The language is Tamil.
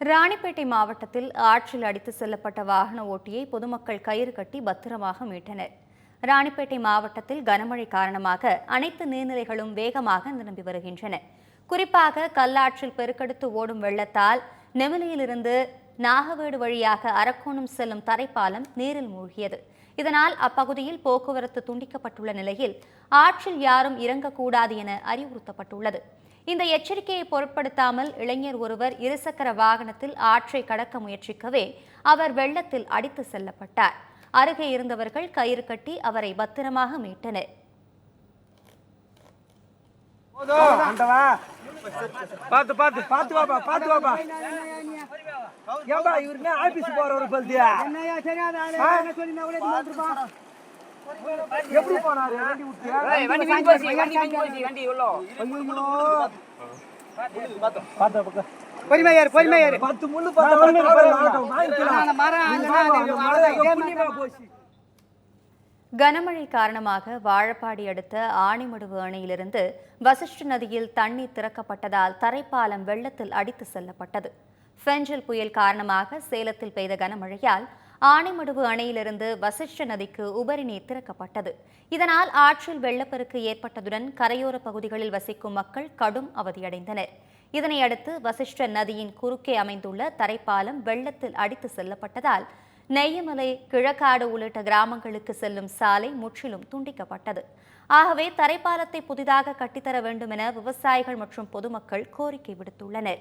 ராணிப்பேட்டை மாவட்டத்தில் ஆற்றில் அடித்து செல்லப்பட்ட வாகன ஓட்டியை பொதுமக்கள் கயிறு கட்டி பத்திரமாக மீட்டனர். ராணிப்பேட்டை மாவட்டத்தில் கனமழை காரணமாக அனைத்து நீர்நிலைகளும் வேகமாக நிரம்பி வருகின்றன. குறிப்பாக கல்லாற்றில் பெருக்கெடுத்து ஓடும் வெள்ளத்தால் நெமிலியிலிருந்து நாகவேடு வழியாக அரக்கோணம் செல்லும் தரைப்பாலம் நீரில் மூழ்கியது. இதனால் அப்பகுதியில் போக்குவரத்து துண்டிக்கப்பட்டுள்ள நிலையில் ஆற்றில் யாரும் இறங்கக்கூடாது என அறிவுறுத்தப்பட்டுள்ளது. இந்த எச்சரிக்கையை பொருட்படுத்தாமல் இளைஞர் ஒருவர் இருசக்கர வாகனத்தில் ஆற்றை கடக்க முயற்சிக்கவே அவர் வெள்ளத்தில் அடித்து செல்லப்பட்டார். அருகே இருந்தவர்கள் கயிறு கட்டி அவரை பத்திரமாக மீட்டனர். எப்படி போனாரு கனமழை காரணமாக வாழப்பாடி அடுத்த ஆணிமடுவு அணையிலிருந்து வசிஷ்ட நதியில் தண்ணீர் திறக்கப்பட்டதால் தரைப்பாலம் வெள்ளத்தில் அடித்து செல்லப்பட்டது. ஃபெஞ்சல் புயல் காரணமாக சேலத்தில் பெய்த கனமழையால் ஆணிமடுவு அணையிலிருந்து வசிஷ்ட நதிக்கு உபரி நீர் திறக்கப்பட்டது. இதனால் ஆற்றில் வெள்ளப்பெருக்கு ஏற்பட்டதுடன் கரையோர பகுதிகளில் வசிக்கும் மக்கள் கடும் அவதியடைந்தனர். இதனையடுத்து வசிஷ்ட நதியின் குறுக்கே அமைந்துள்ள தரைப்பாலம் வெள்ளத்தில் அடித்து செல்லப்பட்டதால் நெய்யமலை, கிழக்காடு உள்ளிட்ட கிராமங்களுக்கு செல்லும் சாலை முற்றிலும் துண்டிக்கப்பட்டது. ஆகவே தரைப்பாலத்தை புதிதாக கட்டித்தர வேண்டும் என விவசாயிகள் மற்றும் பொதுமக்கள் கோரிக்கை விடுத்துள்ளனர்.